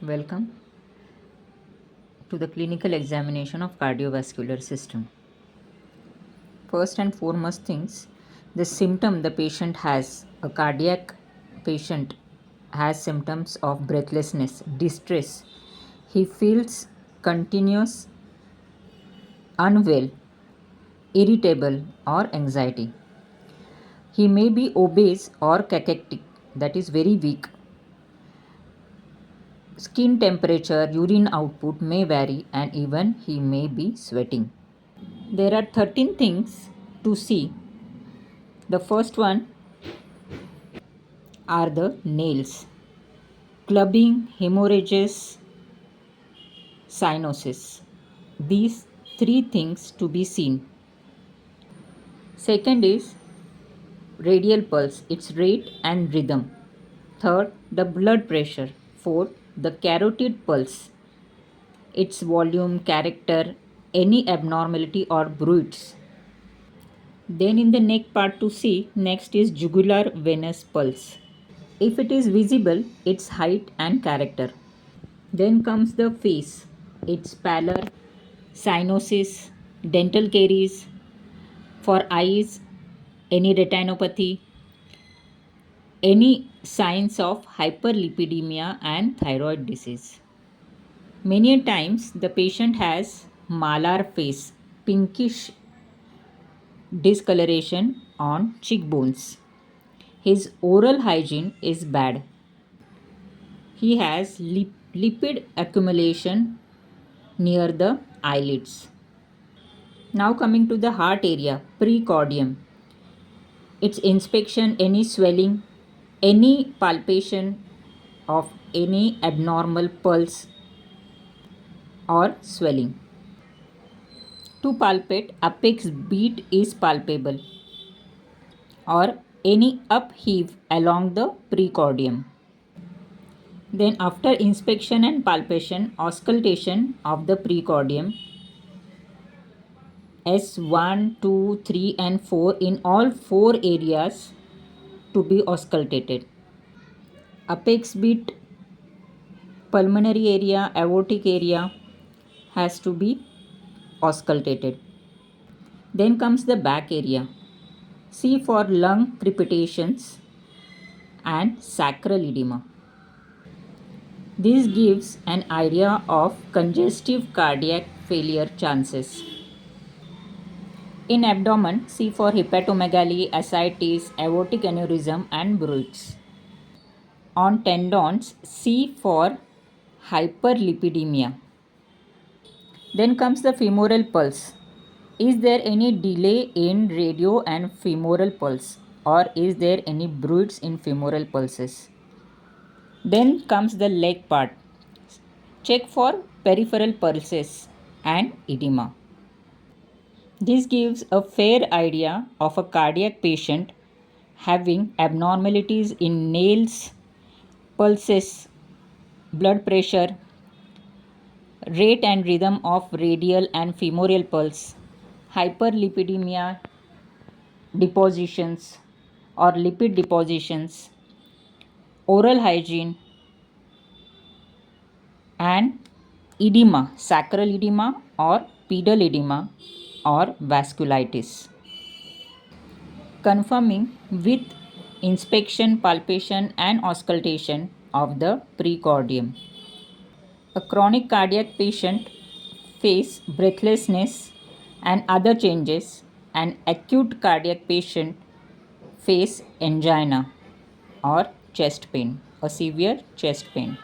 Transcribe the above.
Welcome to the clinical examination of cardiovascular system. First and foremost things, the symptom the patient has, a cardiac patient has symptoms of breathlessness, distress. He feels continuous, unwell, irritable or anxiety. He may be obese or cachectic, that is very weak. Skin temperature, urine output may vary and even he may be sweating. There are 13 things to see. The first one are the nails, clubbing, hemorrhages, cyanosis. These three things to be seen. Second is radial pulse, its rate and rhythm. Third, the blood pressure. Fourth, the carotid pulse, its volume, character, any abnormality or bruits. Then in the neck part to see, next is jugular venous pulse. If it is visible, its height and character. Then comes the face, its pallor, cyanosis, dental caries, for eyes, any retinopathy, any signs of hyperlipidemia and thyroid disease. Many times the patient has malar face, pinkish discoloration on cheekbones. His oral hygiene is bad. He has lipid accumulation near the eyelids. Now coming to the heart area, precordium. Its inspection, any swelling, any palpation of any abnormal pulse or swelling. To palpate, apex beat is palpable or any upheave along the precordium. Then after inspection and palpation, auscultation of the precordium, S1, 2, 3 and 4 in all 4 areas to be auscultated. Apex beat, pulmonary area, aortic area has to be auscultated. Then comes the back area. C for lung crepitations and sacral edema. This gives an idea of congestive cardiac failure chances. In abdomen, C for hepatomegaly, ascites, aortic aneurysm and bruits. On tendons, C for hyperlipidemia. Then comes the femoral pulse. Is there any delay in radio and femoral pulse, or is there any bruits in femoral pulses? Then comes the leg part. Check for peripheral pulses and edema. This gives a fair idea of a cardiac patient having abnormalities in nails, pulses, blood pressure, rate and rhythm of radial and femoral pulse, hyperlipidemia depositions or lipid depositions, oral hygiene, and edema, sacral edema or pedal edema or vasculitis. Confirming with inspection, palpation and auscultation of the precordium. A chronic cardiac patient face breathlessness and other changes. An acute cardiac patient face angina or chest pain, a severe chest pain.